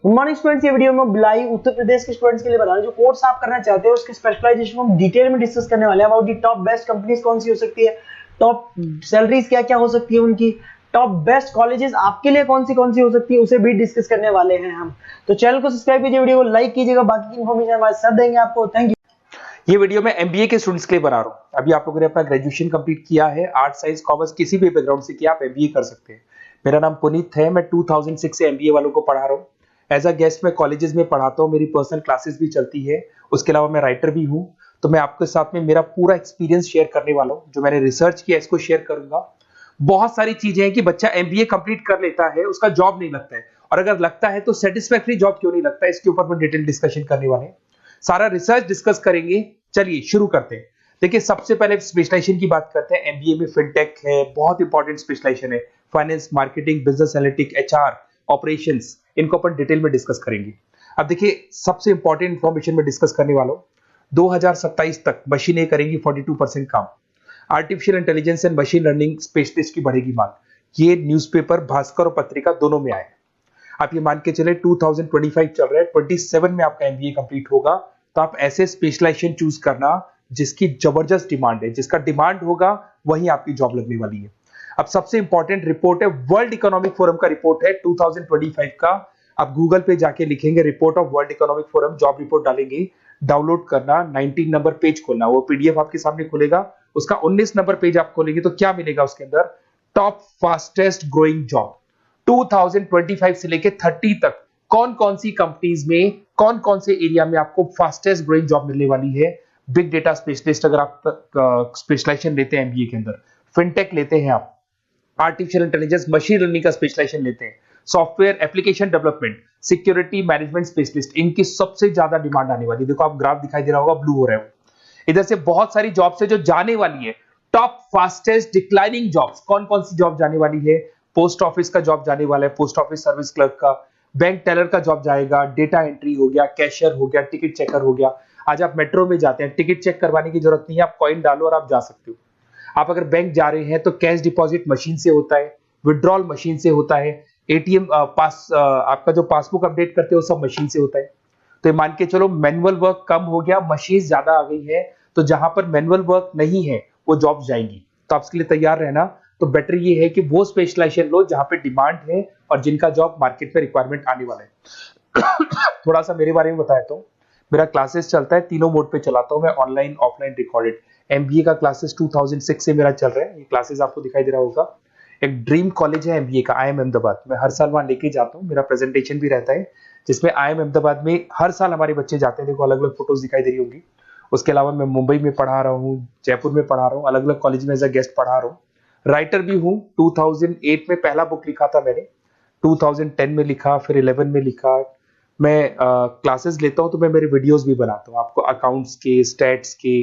Good morning students, ये video में बिलाई उत्तर प्रदेश के स्टूडेंट्स के लिए बता रहा हूं जो कोर्स आप करना चाहते हो उसके स्पेशलाइजेशन को हम डिटेल में डिस्कस करने वाले हैं। About the top best companies कौन सी हो सकती है, टॉप सैलरीज क्या क्या हो सकती है उनकी, टॉप बेस्ट कॉलेजेस आपके लिए कौन सी हो सकती है, उसे भी डिस्कस करने वाले हैं हम। तो चैनल को सब्सक्राइब कीजिए, वीडियो को लाइक कीजिएगा, बाकी की इन्फॉर्मेशन हमारे सर देंगे आपको। Thank you. ये वीडियो मैं एमबीए के स्टूडेंट्स के लिए बना रहा हूँ। अभी आप लोगों ने अपना ग्रेजुएशन कंप्लीट किया है, आर्ट साइंस कॉमर्स किसी भी बैकग्राउंड से किया, आप एमबीए कर सकते हैं। मेरा नाम पुनीत है, मैं 2006 से एमबीए वालों को पढ़ा रहा हूँ। एज अ गेस्ट मैं कॉलेजेस में पढ़ाता हूँ, मेरी पर्सनल क्लासेस भी चलती है। उसके अलावा मैं राइटर भी हूँ। तो मैं आपके साथ में मेरा पूरा एक्सपीरियंस शेयर करने वाला हूँ, जो मैंने रिसर्च किया इसको शेयर करूंगा। बहुत सारी चीजें हैं कि बच्चा एमबीए कंप्लीट कर लेता है, उसका जॉब नहीं लगता है, और अगर लगता है तो सेटिस्फैक्टरी जॉब क्यों नहीं लगता है, इसके ऊपर मैं डिटेल डिस्कशन करने वाले हैं। सारा रिसर्च डिस्कस करेंगे। चलिए शुरू करते हैं। देखिए, सबसे पहले स्पेशलाइजेशन की बात करते हैं। एमबीए में फिनटेक है, बहुत इंपॉर्टेंट स्पेशलाइजेशन है। Finance, marketing, business analytic, HR, operations, इनको अपन डिटेल में डिस्कस करेंगे। अब देखिए, सबसे इंपॉर्टेंट इंफॉर्मेशन में डिस्कस करने वाला हूं। 2027 तक मशीनें करेंगी 42% काम। Artificial intelligence and machine learning specialist की बढ़ेगी मांग। ये न्यूज़पेपर, भास्कर और पत्रिका दोनों में आए। आप ये मान के चले 2025 चल रहा है, 27 में आपका एमबीए कंप्लीट होगा। तो आप ऐसे स्पेशलाइजेशन चूज करना जिसकी जबरदस्त डिमांड है, जिसका डिमांड होगा वहीं आपकी जॉब लगने वाली है। अब सबसे इंपॉर्टेंट रिपोर्ट है, वर्ल्ड इकोनॉमिक फोरम का रिपोर्ट है 2025 का। आप गूगल पे जाके लिखेंगे report of world economic forum, job report डालेंगे, डाउनलोड करना, 19 नंबर पेज खोलना, वो पीडीएफ आपके सामने खुलेगा। उसका 19 नंबर पेज आप खोलेंगे तो क्या मिलेगा उसके अंदर, टॉप फास्टेस्ट ग्रोइंग जॉब 2025 से लेके 30 तक कौन कौन सी कंपनीज में, कौन कौन से एरिया में आपको फास्टेस्ट ग्रोइंग जॉब मिलने वाली है। बिग डेटा स्पेशलिस्ट अगर आप स्पेशलाइजेशन लेते हैं एमबीए के अंदर, फिनटेक लेते हैं आप, आर्टिफिशियल इंटेलिजेंस मशीन लर्निंग का स्पेशलाइजेशन लेते हैं, software application development, security management specialist, इनकी सबसे ज्यादा डिमांड आने वाली है। देखो, आप ग्राफ दिखाई दे रहा होगा, ब्लू हो रहा है। इधर से बहुत सारी जॉब्स है जो जाने वाली है। टॉप फास्टेस्ट डिक्लाइनिंग जॉब्स, कौन कौन सी जॉब जाने वाली है, पोस्ट ऑफिस का जॉब जाने वाला है, पोस्ट ऑफिस सर्विस क्लर्क का, बैंक टेलर का जॉब जाएगा, डेटा एंट्री हो गया, कैशियर हो गया, टिकट चेकर हो गया। आज आप मेट्रो में जाते हैं, टिकट चेक करवाने की जरूरत नहीं है, आप कॉइन डालो और आप जा सकते हो। आप अगर बैंक जा रहे हैं तो कैश डिपॉजिट मशीन से होता है, विड्रॉल मशीन से होता है, एटीएम आपका जो पासबुक अपडेट करते हो सब मशीन से होता है। तो मान के चलो मैनुअल वर्क कम हो गया, मशीन ज्यादा आ गई है, तो जहां पर मैनुअल वर्क नहीं है वो जॉब जाएंगी। तो आप इसके लिए तैयार रहना। तो बेटर ये है कि वो स्पेशलाइजेशन लो जहां पे डिमांड है और जिनका जॉब मार्केट में रिक्वायरमेंट आने वाला है। थोड़ा सा मेरे बारे में बताया तो, मेरा क्लासेस चलता है, तीनों मोड पे चलाता हूं मैं, ऑनलाइन, ऑफलाइन, रिकॉर्डेड। एमबीए का क्लासेस 2006 से मेरा चल रहा है। ये क्लासेस आपको दिखाई दे रहा होगा। एक ड्रीम कॉलेज है एमबीए का, आईएम अहमदाबाद। मैं हर साल वहां लेके जाता हूँ, मेरा प्रेजेंटेशन भी रहता है, जिसमें आईएम अहमदाबाद में हर साल हमारे बच्चे जाते हैं। देखो, अलग अलग फोटोज दिखाई दे रही होंगी। उसके अलावा मैं मुंबई में पढ़ा रहा हूँ, जयपुर में पढ़ा रहा हूँ, अलग अलग कॉलेज में एज अ गेस्ट पढ़ा रहा हूँ। राइटर भी हूँ। 2008 में पहला बुक लिखा था मैंने, 2010 में लिखा, फिर 11 में लिखा। मैं क्लासेस लेता हूँ तो मैं मेरे वीडियोस भी बनाता हूँ आपको, अकाउंट्स के, स्टैट्स के।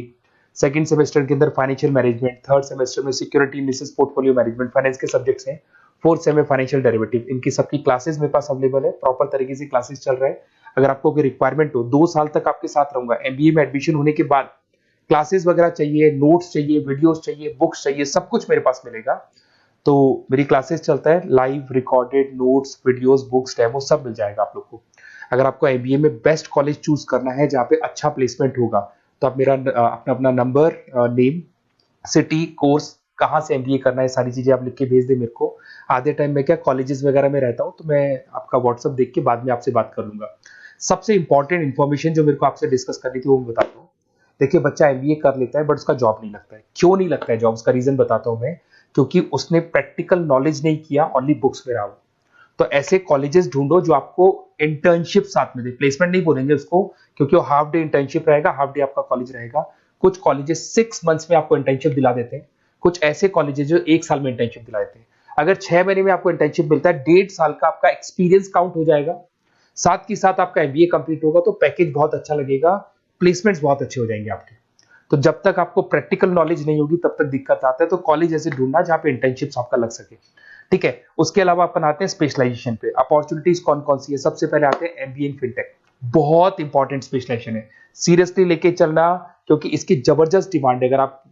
सेकंड सेमेस्टर के अंदर फाइनेंशियल मैनेजमेंट, थर्ड सेमेस्टर में security analysis, portfolio management, finance के सब्जेक्ट्स हैं। फोर्थ सेम में फाइनेंशियल डेरिवेटिव, इनकी सबकी क्लासेस मेरे पास अवेलेबल है, प्रॉपर तरीके से क्लासेस चल रहा है। अगर आपको कोई रिक्वायरमेंट हो, 2 साल तक आपके साथ रहूंगा। एमबीए में एडमिशन होने के बाद क्लासेस वगैरह चाहिए, नोट्स चाहिए, वीडियोस चाहिए, बुक्स चाहिए, सब कुछ मेरे पास मिलेगा। तो मेरी क्लासेस चलता है, live, recorded, notes, videos, books, demo सब मिल जाएगा आप लोग को। अगर आपको एमबीए में बेस्ट कॉलेज चूज करना है जहाँ पे अच्छा प्लेसमेंट होगा, तो आप मेरा अपना नंबर, नेम, सिटी, कोर्स, कहाँ से एमबीए करना है, सारी चीजें आप लिख के भेज दे मेरे को। आधे टाइम में क्या कॉलेजेस वगैरह में रहता हूँ, तो मैं आपका व्हाट्सअप देख के बाद में आपसे बात कर लूंगा। सबसे इंपॉर्टेंट इन्फॉर्मेशन जो मेरे को आपसे डिस्कस करनी थी वो मैं बताता हूँ। देखिए, बच्चा एमबीए कर लेता है बट उसका जॉब नहीं लगता है। क्यों नहीं लगता है जॉब, उसका रीजन बताता हूँ मैं। क्योंकि उसने प्रैक्टिकल नॉलेज नहीं किया, ओनली बुक्स में रहा। तो ऐसे कॉलेजेस ढूंढो जो आपको इंटर्नशिप साथ में दे। प्लेसमेंट नहीं बोलेंगे उसको, क्योंकि वो हाफ डे इंटर्नशिप रहेगा, हाफ डे आपका कॉलेज रहेगा। कुछ कॉलेजेस 6 मंथ्स में आपको इंटर्नशिप दिला देते हैं, कुछ ऐसे कॉलेजेस जो 1 साल में इंटर्नशिप दिला देते हैं। अगर 6 महीने में आपको इंटर्नशिप मिलता है, 1.5 साल का आपका एक्सपीरियंस काउंट हो जाएगा। साथ ही साथ आपका एमबीए कंप्लीट होगा तो पैकेज बहुत अच्छा लगेगा, प्लेसमेंट्स बहुत अच्छे हो जाएंगे आपके। तो जब तक आपको प्रैक्टिकल नॉलेज नहीं होगी तब तक दिक्कत आता है। तो कॉलेज ऐसे ढूंढना जहाँ पे इंटर्नशिप्स आपका लग सके, ठीक है। उसके अलावा अपन आते हैं स्पेशलाइजेशन पे। अपॉर्चुनिटीज कौन कौन सी है, सबसे पहले आते हैं एमबीए इन फिनटेक। बहुत इंपॉर्टेंट स्पेशलाइजेशन है, सीरियसली लेके चलना, क्योंकि इसकी जबरदस्त डिमांड है। अगर आप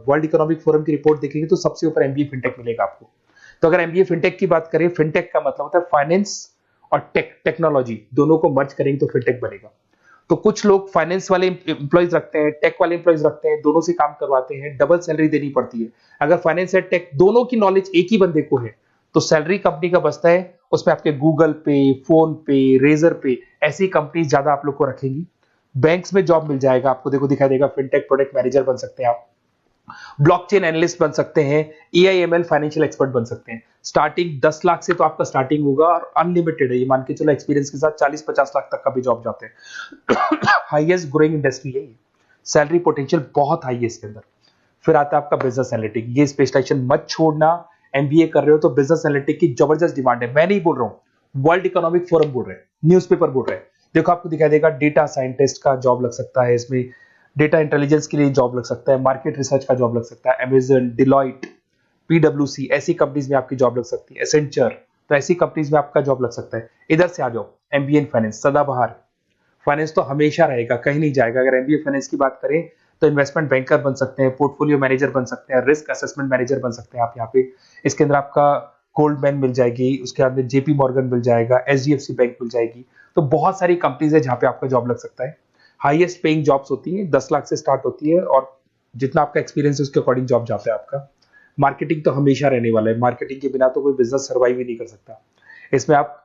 वर्ल्ड इकोनॉमिक फोरम की रिपोर्ट देखेंगे तो सबसे ऊपर एमबीए फिनटेक मिलेगा आपको। तो अगर एमबीए फिनटेक की बात करें, फिनटेक का मतलब होता है फाइनेंस और टेक्नोलॉजी दोनों को मर्ज करेंगे तो फिनटेक बनेगा। तो कुछ लोग फाइनेंस वाले एम्प्लॉइज रखते हैं, टेक वाले एम्प्लॉइज रखते हैं, दोनों से काम करवाते हैं, डबल सैलरी देनी पड़ती है। अगर फाइनेंस और टेक दोनों की नॉलेज एक ही बंदे को है तो सैलरी कंपनी का बचता है, उसमें आपके गूगल पे, फोन पे, रेजर पे ऐसी कंपनी ज्यादा आप लोग को रखेंगी। बैंक्स में जॉब मिल जाएगा आपको, देखो दिखाई देगा, फिनटेक प्रोडक्ट मैनेजर बन सकते हैं आप, ब्लॉकचेन एनालिस्ट बन सकते हैं, एआईएमएल फाइनेंशियल एक्सपर्ट बन सकते हैं। स्टार्टिंग 10 लाख से तो आपका स्टार्टिंग होगा और अनलिमिटेड है, ये मान के चलो एक्सपीरियंस के साथ 40-50 लाख तक का भी जॉब जाते हैं। हाईएस्ट ग्रोइंग इंडस्ट्री है ये, सैलरी पोटेंशियल बहुत हाई है इसके अंदर। फिर आता है आपका बिजनेस एनालिटिक, ये स्पेशलाइजेशन मत छोड़ना। एमबीए कर रहे हो तो बिजनेस एनालिटिक की जबरदस्त डिमांड है। मैं नहीं बोल रहा हूं, वर्ल्ड इकोनॉमिक फोरम बोल रहे हैं, न्यूज़पेपर बोल रहे हैं। देखो आपको दिखाई देगा डेटा साइंटिस्ट का जॉब लग सकता है इसमें, डेटा इंटेलिजेंस के लिए जॉब लग सकता है, मार्केट रिसर्च का जॉब लग सकता है, अमेजन, डिलॉइट, पीडब्ल्यूसी ऐसी कंपनीज में आपकी जॉब लग सकती है, एसेंचर, तो ऐसी कंपनीज में आपका जॉब लग सकता है। इधर से आ जाओ, एमबीए इन फाइनेंस सदाबहार, फाइनेंस तो हमेशा रहेगा, कहीं नहीं जाएगा। अगर एमबीए फाइनेंस की बात करें तो इन्वेस्टमेंट बैंकर बन सकते हैं, पोर्टफोलियो मैनेजर बन सकते हैं, रिस्क असेसमेंट मैनेजर बन सकते हैं आप यहाँ पे। इसके अंदर आपका गोल्डमैन मिल जाएगी, उसके बाद में जेपी मॉर्गन मिल जाएगा, एचडीएफसी बैंक मिल जाएगी। तो बहुत सारी कंपनीज है जहाँ पे आपका जॉब लग सकता है। हाईएस्ट पेइंग जॉब्स होती है, 10 लाख से स्टार्ट होती है और जितना आपका एक्सपीरियंस है उसके अकॉर्डिंग जॉब जाता है आपका। मार्केटिंग तो हमेशा रहने वाला है, मार्केटिंग के बिना तो कोई बिजनेस सर्वाइव ही नहीं कर सकता। इसमें आप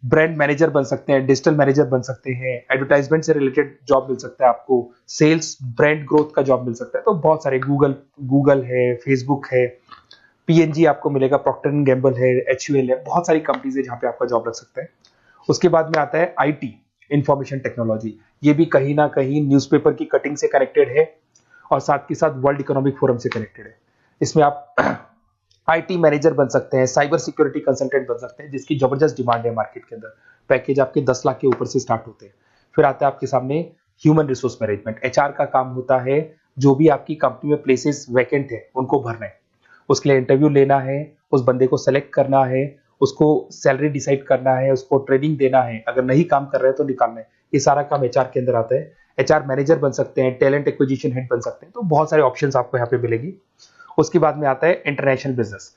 ब्रांड मैनेजर बन सकते हैं, डिजिटल मैनेजर बन सकते हैं, एडवर्टाइजमेंट से रिलेटेड जॉब मिल सकता है आपको, सेल्स ब्रांड ग्रोथ का जॉब मिल सकता है। तो बहुत सारे गूगल है, फेसबुक है, पीएनजी आपको मिलेगा, प्रॉक्टर एंड गैम्बल है, एचयूएल है, बहुत सारी कंपनीज है जहाँ पे आपका जॉब लग सकता है। उसके बाद में आता है आईटी, इंफॉर्मेशन टेक्नोलॉजी, ये भी कहीं ना कहीं न्यूज़पेपर की कटिंग से कनेक्टेड है और साथ के साथ वर्ल्ड इकोनॉमिक फोरम से कनेक्टेड है। इसमें आप आईटी मैनेजर बन सकते हैं, साइबर सिक्योरिटी कंसल्टेंट बन सकते हैं, जिसकी जबरदस्त डिमांड है मार्केट के अंदर। पैकेज आपके 10 लाख के ऊपर से स्टार्ट होते हैं। फिर आता है आपके सामने ह्यूमन रिसोर्स मैनेजमेंट, एचआर का काम होता है, जो भी आपकी कंपनी में प्लेसेस वैकेंट है उनको भरना है, उसके लिए इंटरव्यू लेना है, उस बंदे को सेलेक्ट करना है, उसको सैलरी डिसाइड करना है, उसको ट्रेनिंग देना है, अगर नहीं काम कर रहे हैं तो निकालना है। ये सारा काम एचआर के अंदर आता है। एचआर मैनेजर बन सकते हैं, टैलेंट एक्विजिशन हेड बन सकते हैं, तो बहुत सारे ऑप्शंस आपको यहाँ पे मिलेगी। उसके बाद में आता है इंटरनेशनल बिजनेस।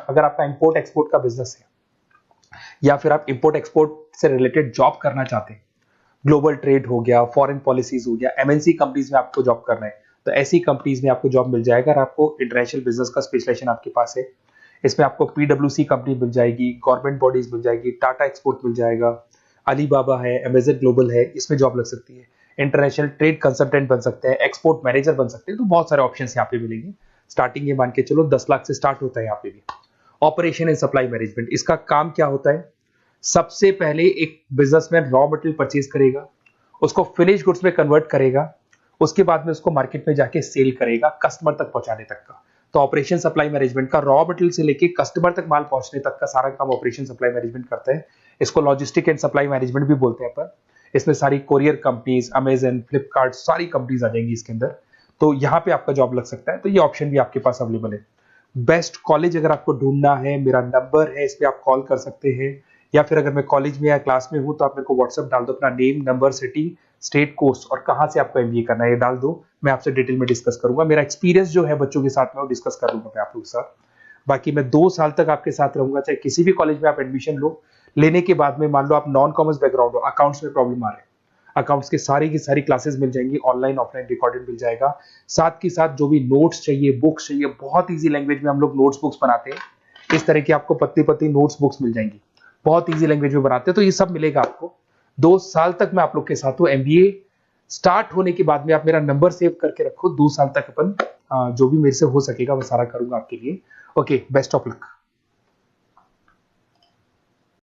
अगर आपका इंपोर्ट एक्सपोर्ट का बिजनेस है या फिर आप इंपोर्ट एक्सपोर्ट से रिलेटेड जॉब करना चाहते हैं, ग्लोबल ट्रेड हो गया, फॉरेन पॉलिसीज हो गया, एमएनसी कंपनीज में आपको जॉब करना है, तो ऐसी कंपनीज में आपको जॉब मिल जाएगा। अगर आपको इंटरनेशनल बिजनेस का स्पेशलाइजेशन आपके पास है, इसमें आपको पीडब्ल्यूसी कंपनी मिल जाएगी, गवर्नमेंट बॉडीज मिल जाएगी, टाटा एक्सपोर्ट मिल जाएगा, अलीबाबा है, अमेजन ग्लोबल है, इसमें जॉब लग सकती है। इंटरनेशनल ट्रेड कंसल्टेंट बन सकते हैं, एक्सपोर्ट मैनेजर बन सकते हैं, तो बहुत सारे ऑप्शन यहाँ पे मिलेंगे। स्टार्टिंग ये मान के चलो 10 लाख से स्टार्ट होता है यहाँ पे भी। ऑपरेशन एंड सप्लाई मैनेजमेंट, इसका काम क्या होता है? सबसे पहले एक बिजनेसमैन रॉ मटेरियल परचेज करेगा, उसको फिनिश गुड्स में कन्वर्ट करेगा, उसके बाद में उसको मार्केट में जाके सेल करेगा कस्टमर तक पहुंचाने तक का। तो ऑपरेशन सप्लाई मैनेजमेंट का रॉ मटेरियल से लेके कस्टमर तक माल पहुंचने तक का सारा काम ऑपरेशन सप्लाई मैनेजमेंट करता है। इसको लॉजिस्टिक एंड सप्लाई मैनेजमेंट भी बोलते हैं अपन। इसमें सारी कोरियर कंपनीज, अमेजन, फ्लिपकार्ट, सारी कंपनीज आ जाएंगी इसके अंदर। तो यहाँ पे आपका जॉब लग सकता है। तो ये ऑप्शन भी आपके पास अवेलेबल है। बेस्ट कॉलेज अगर आपको ढूंढना है, मेरा नंबर है, इस पे आप कॉल कर सकते हैं, या फिर अगर मैं कॉलेज में या क्लास में हूं तो आप मेरे को व्हाट्सएप डाल दो, अपना name, number, city, state, course और कहां से आपको एमबीए करना है ये डाल दो। मैं आपसे डिटेल में डिस्कस करूंगा। मेरा एक्सपीरियंस जो है बच्चों के साथ में वो डिस्कस कर लूंगा मैं आप लोगों के साथ। बाकी मैं 2 साल तक आपके साथ रहूंगा, चाहे किसी भी कॉलेज में आप एडमिशन लो। लेने के बाद में मान लो आप नॉन कॉमर्स बैकग्राउंड हो, अकाउंट्स में प्रॉब्लम आ रहा है, अकाउंट्स की सारी क्लासेस मिल जाएंगी, ऑनलाइन ऑफलाइन रिकॉर्डेड मिल जाएगा। साथ के साथ जो भी नोट्स चाहिए, बुक्स चाहिए, बहुत ईजी लैंग्वेज में हम लोग नोट्स बुक्स बनाते हैं। इस तरह की आपको पत्ती पत्ती नोट्स बुक्स मिल जाएंगी, बहुत ईजी लैंग्वेज में बनाते हैं। तो ये सब मिलेगा आपको। 2 साल तक मैं आप लोग के साथ हूँ। एमबीए स्टार्ट होने के बाद में आप मेरा नंबर सेव करके रखो। 2 साल तक अपन जो भी मेरे से हो सकेगा वो सारा करूंगा आपके लिए। Okay, best of luck.